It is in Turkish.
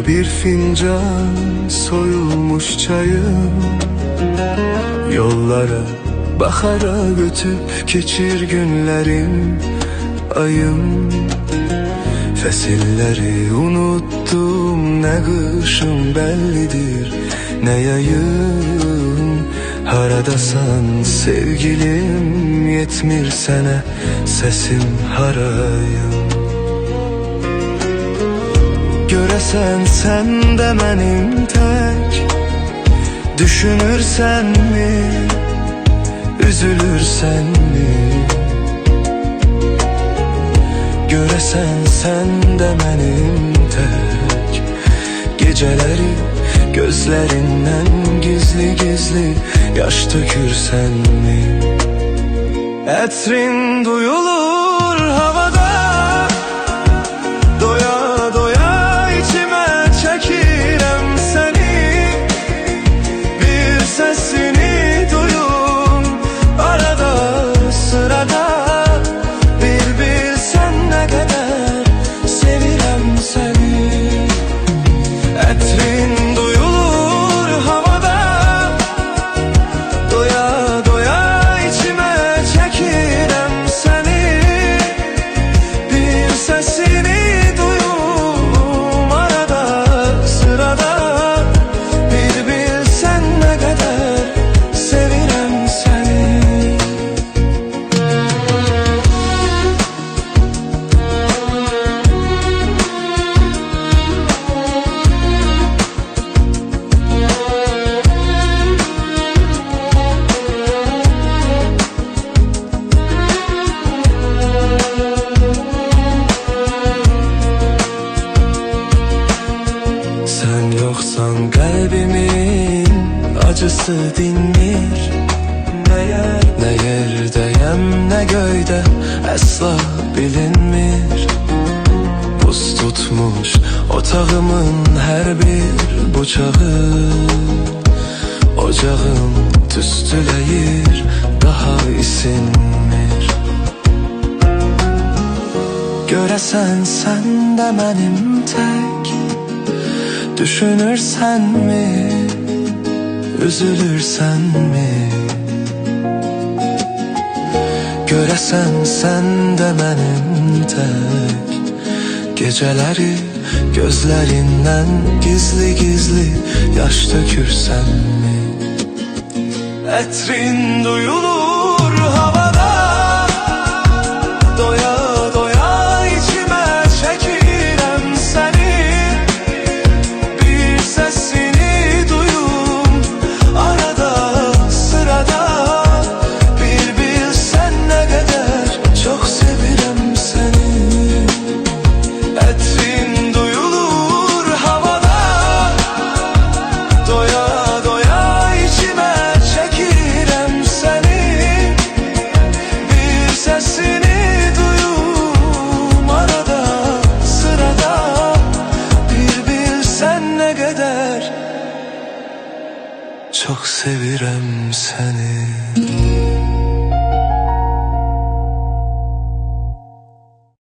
Ya bir fincan soyulmuş çayım, yollara bakarak ötüp geçir günlerim ayım. Fesilleri unuttum, ne kışım bellidir ne yayım. Haradasan sevgilim, yetmir sene sesim harayım. Göresen sen de benim tek, düşünürsen mi, üzülürsen mi? Göresen sen de benim tek, geceleri gözlerinden gizli gizli yaş dökürsen mi? Etrin duyulur havada, doya doya içime çekirem seni. Bir sesini duyum arada sırada, bir bilsen ne kadar sevirem seni. Etrin duyulur havada, doya doya içime çekirem seni. Bir sesini duyum arada sırada, bir bilsen ne kadar sevirem seni. Sen yoksan kalbimin acısı dinmir. Ne yerdeyem ne göyde asla bilinmir. Buz tutmuş otağımın her bir bucağı, ocağım tüstüleyir daha isinmir. Göresen sen de benim tek, düşünürsen mi, üzülürsen mi? Göresen sen de benim tek, geceleri gözlerinden gizli gizli yaş dökürsen mi? Etrin duyulur